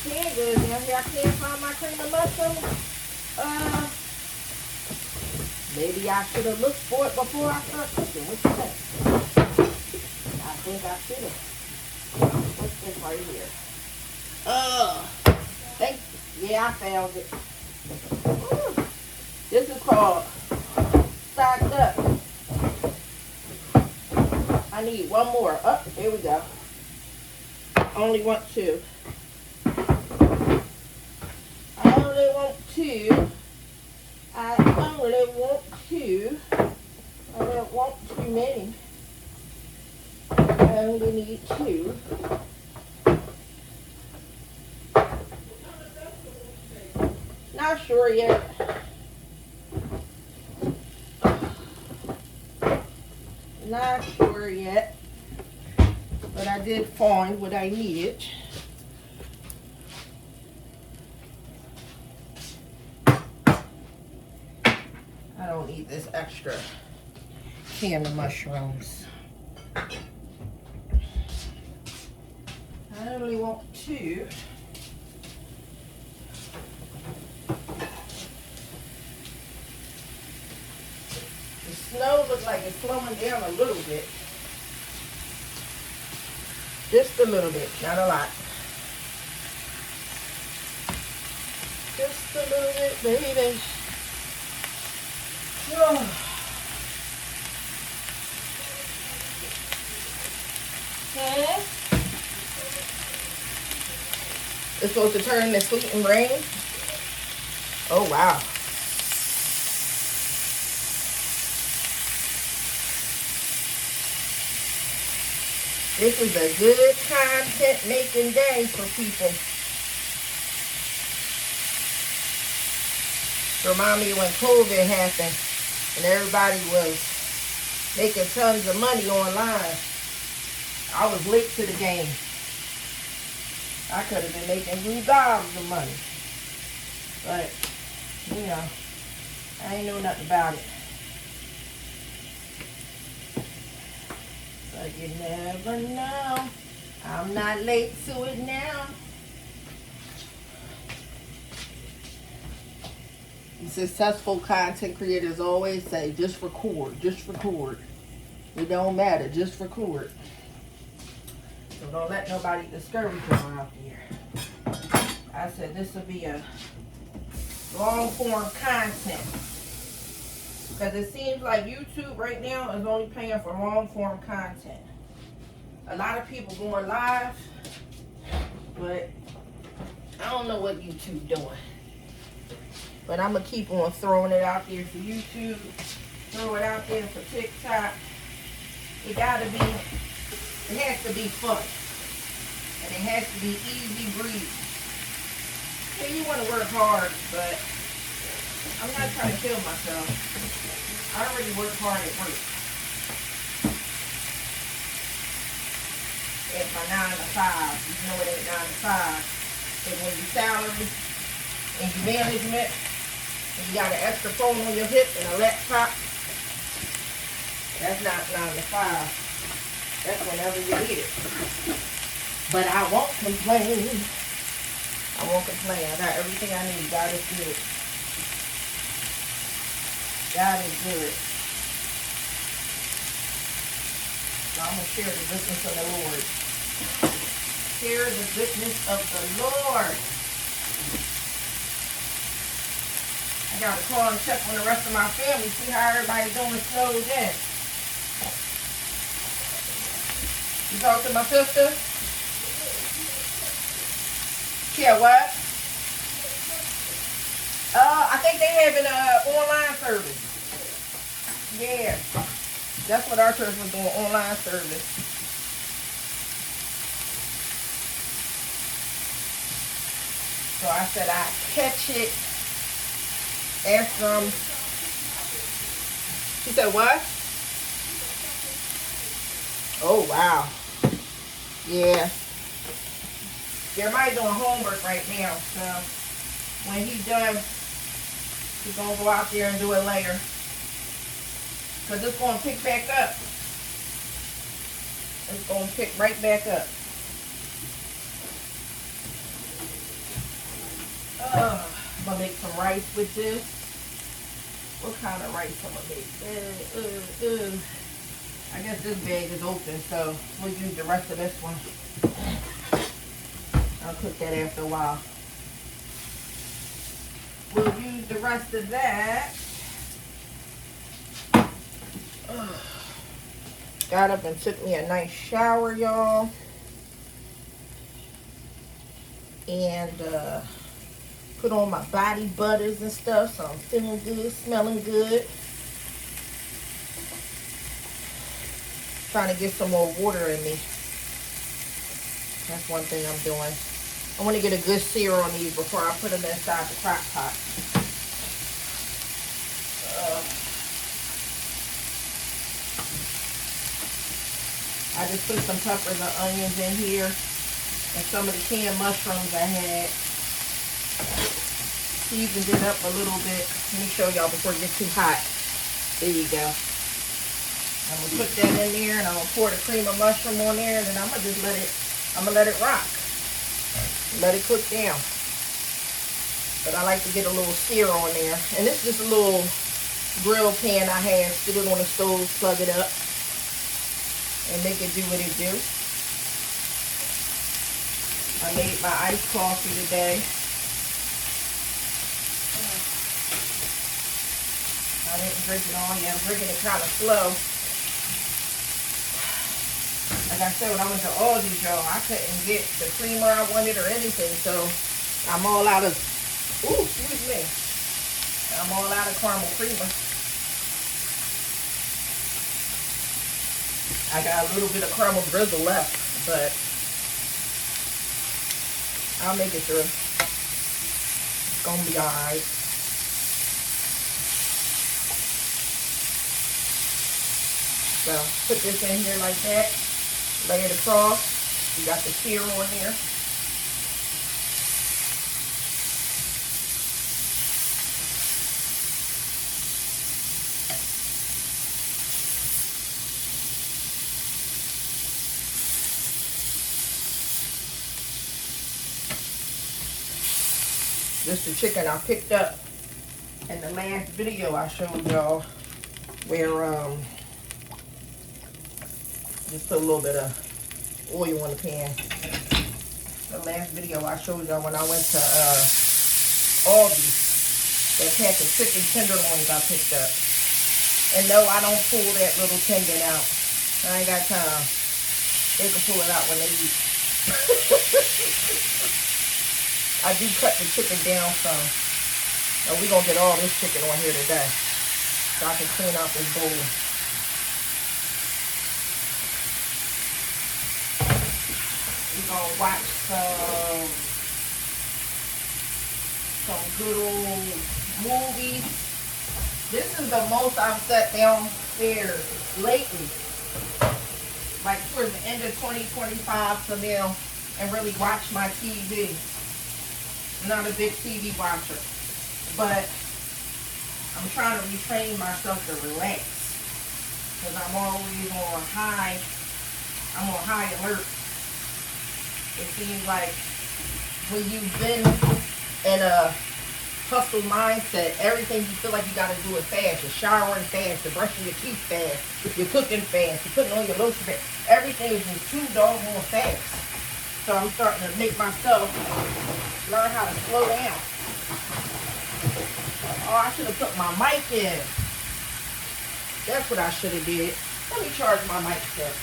Canned goods down here. I can't find my cream of mushroom. Maybe I should have looked for it before I start cooking. What you think? I think I should have. What's this right here? Yeah, I found it. This is called Stocked Up. I need one more. Oh, here we go. Only want two. I only want two. I don't want too many. I only need two. Not sure yet. Not sure yet. But I did find what I needed. I don't need this extra can of mushrooms. I only want two. The snow looks like it's slowing down a little bit. Just a little bit, not a lot. Just a little bit, baby. Oh. Okay. It's supposed to turn to sleet and rain. Oh, wow. This is a good content making day for people. Remind me when COVID happened and everybody was making tons of money online. I was late to the game. I could have been making $2 of money. But, you know, I ain't know nothing about it. But you never know. I'm not late to it now. Successful content creators always say, just record, just record. It don't matter, just record. So don't let nobody discourage you out there. I said this will be a long form content. Because it seems like YouTube right now is only paying for long form content. A lot of people going live, but I don't know what YouTube doing. But I'm going to keep on throwing it out there for YouTube. Throw it out there for TikTok. It has to be fun. And it has to be easy breezy. Yeah, you want to work hard, but I'm not trying to kill myself. I already work hard at work. At my 9 to 5. You know it ain't 9 to 5. And when you salary and you management, and you got an extra phone on your hip and a laptop, that's not 9 to 5. That's whenever you need it. But I won't complain. I won't complain. I got everything I need. God is good. God is good. So I'm going to share the goodness of the Lord. Share the goodness of the Lord. I got to call and check on the rest of my family, see how everybody's doing snowed in. You talk to my sister? Yeah, what? I think they have an online service. Yeah. That's what our church was doing, online service. So I said I'd catch it after She said what? Oh, wow. Yeah. Jeremiah's doing homework right now, so when he's done, he's going to go out there and do it later. Because it's going to pick back up. It's going to pick right back up. I'm going to make some rice with this. What kind of rice I'm going to make? I guess this bag is open, so we'll use the rest of this one. I'll cook that after a while. We'll use the rest of that. Got up and took me a nice shower, y'all. And put on my body butters and stuff, so I'm feeling good, smelling good. Trying to get some more water in me. That's one thing I'm doing. I want to get a good sear on these before I put them inside the crock pot. I just put some peppers and onions in here and some of the canned mushrooms I had. Seasoned it up a little bit. Let me show y'all before it gets too hot. There you go. I'm going to put that in there and I'm going to pour the cream of mushroom on there and then I'm going to just let it rock. Let it cook down. But I like to get a little sear on there. And this is just a little grill pan I have. Sit it on the stove, plug it up, and make it do what it do. I made my iced coffee today. I didn't drink it all yet. I'm drinking it kind of slow. Like I said, when I went to Aldi's, y'all, I couldn't get the creamer I wanted or anything, so I'm all out of, excuse me. I'm all out of caramel creamer. I got a little bit of caramel drizzle left, but I'll make it through. It's gonna be alright. So, put this in here like that. Lay it across. You got the sear on here. This is the chicken I picked up In the last video I showed y'all where just put a little bit of oil in the pan. The last video I showed y'all when I went to Aldi, that pack of chicken tenderloins I picked up. And no, I don't pull that little tendon out. I ain't got time. They can pull it out when they eat. I do cut the chicken down some. And we're going to get all this chicken on here today. So I can clean out this bowl. We're going to watch some good old movies. This is the most I've sat downstairs lately. Like towards the end of 2025 to now and really watch my TV. I'm not a big TV watcher. But I'm trying to retrain myself to relax. Because I'm always on high alert. It seems like when you've been in a hustle mindset, everything you feel like you got to do it fast. You're showering fast, you're brushing your teeth fast, you're cooking fast, you're putting on your lotion fast. Everything is just too doggone fast. So I'm starting to make myself learn how to slow down. Oh, I should have put my mic in. That's what I should have did. Let me charge my mic first.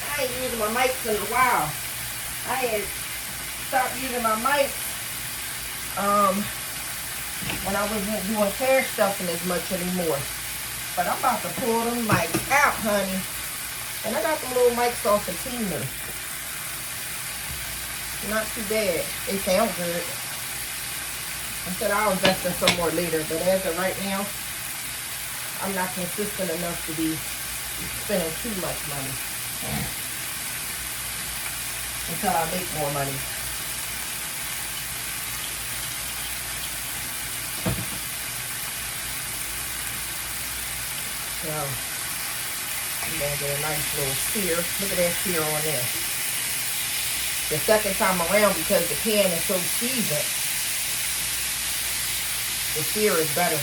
I ain't using my mics in a while. I had stopped using my mics when I wasn't doing hair stuffing as much anymore. But I'm about to pull them mics out, honey. And I got the little mics off the Timu. Not too bad. They sound good. I said I'll invest in some more later, but as of right now, I'm not consistent enough to be spending too much money until I make more money. So, I'm going to get a nice little sear. Look at that sear on there. The second time around, because the pan is so seasoned, the sear is better.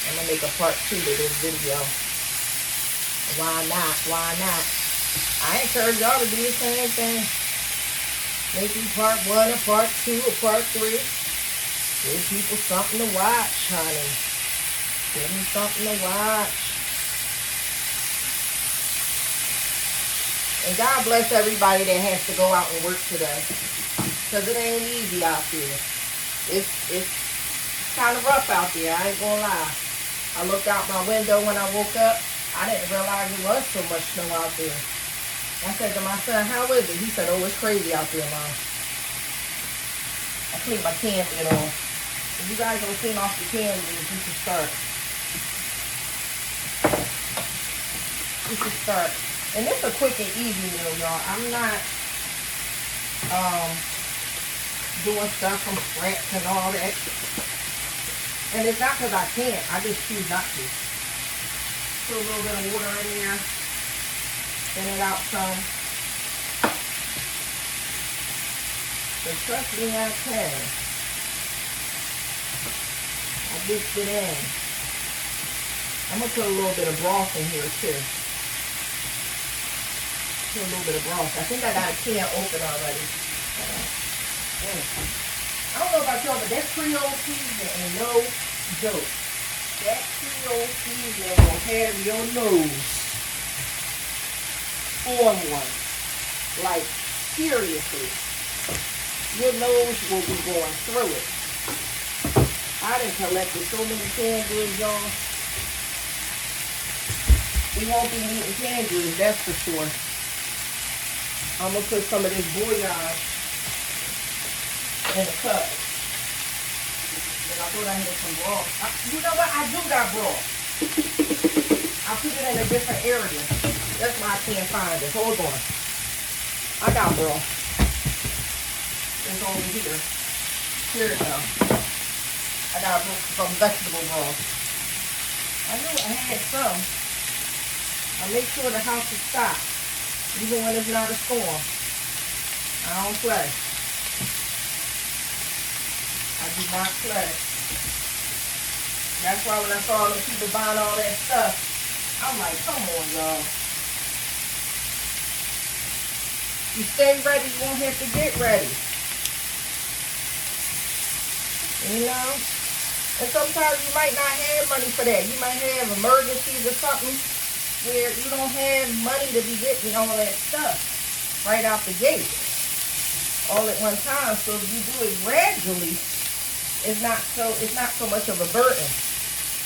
I'm going to make a part 2 to this video. Why not? Why not? I encourage y'all to do the same thing. Maybe part 1 or part 2 or part 3. Give people something to watch, honey. Give them something to watch. And God bless everybody that has to go out and work today. Because it ain't easy out there. It's kind of rough out there, I ain't gonna lie. I looked out my window when I woke up. I didn't realize it was so much snow out there. I said to my son, how is it? He said, oh, it's crazy out there, Mom. I cleaned my can lid off. If you guys don't clean off the can lid, you should start. You should start. And this is a quick and easy meal, y'all. I'm not doing stuff from scratch and all that. And it's not because I can't. I just choose not to. Put a little bit of water in there. Thin it out some. But trust me, I can. I mixed it in. I'm going to put a little bit of broth in here too. Put a little bit of broth. I think I got a can open already. I don't know about y'all, but that Creole seasoning ain't no joke. That Creole seasoning will have your nose on one. Like, seriously. Your nose will be going through it. I done collected so many canned goods, y'all. We won't be eating canned goods, that's for sure. I'm going to put some of this bouillon in the cup. And I thought I had some broth. You know what? I do got broth. I put it in a different area. That's why I can't find it. Hold on. I got broth. It's over here. Here it goes. I got some vegetable broth. I knew I had some. I make sure the house is stocked, even when it's not a storm. I don't play. I do not play. That's why when I saw the people buying all that stuff, I'm like, come on, y'all. You stay ready, you won't have to get ready. You know? And sometimes you might not have money for that. You might have emergencies or something where you don't have money to be getting all that stuff right out the gate all at one time. So if you do it gradually, it's not so much of a burden,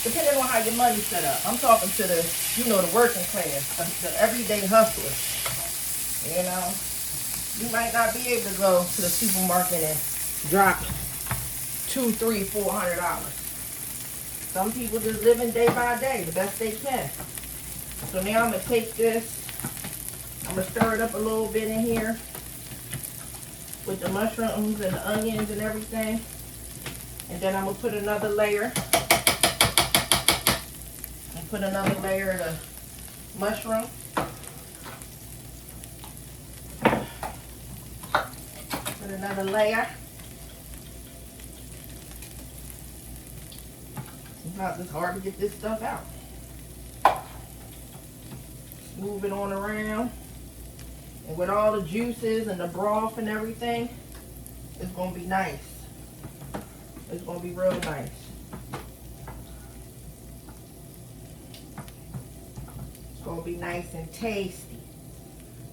depending on how your money's set up. I'm talking to the, the working class, the everyday hustler. You know, you might not be able to go to the supermarket and drop $200, $300, $400. Some people just living day by day, the best they can. So now I'm gonna take this, I'm gonna stir it up a little bit in here with the mushrooms and the onions and everything. And then I'm gonna put another layer. And put another layer of the mushroom. Put another layer. Sometimes it's hard to get this stuff out. Move it on around. And with all the juices and the broth and everything, it's gonna be nice. It's gonna be real nice. It's gonna be nice and tasty.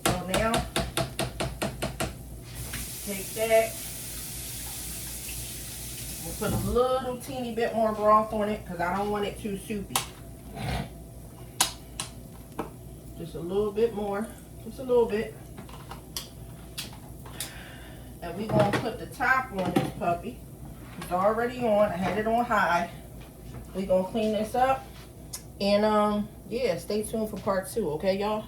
So now, take that. We'll put a little teeny bit more broth on it because I don't want it too soupy. Just a little bit more. Just a little bit. And we're gonna put the top on this puppy. It's already on. I had it on high. We're gonna clean this up. And yeah, stay tuned for part 2, okay, y'all?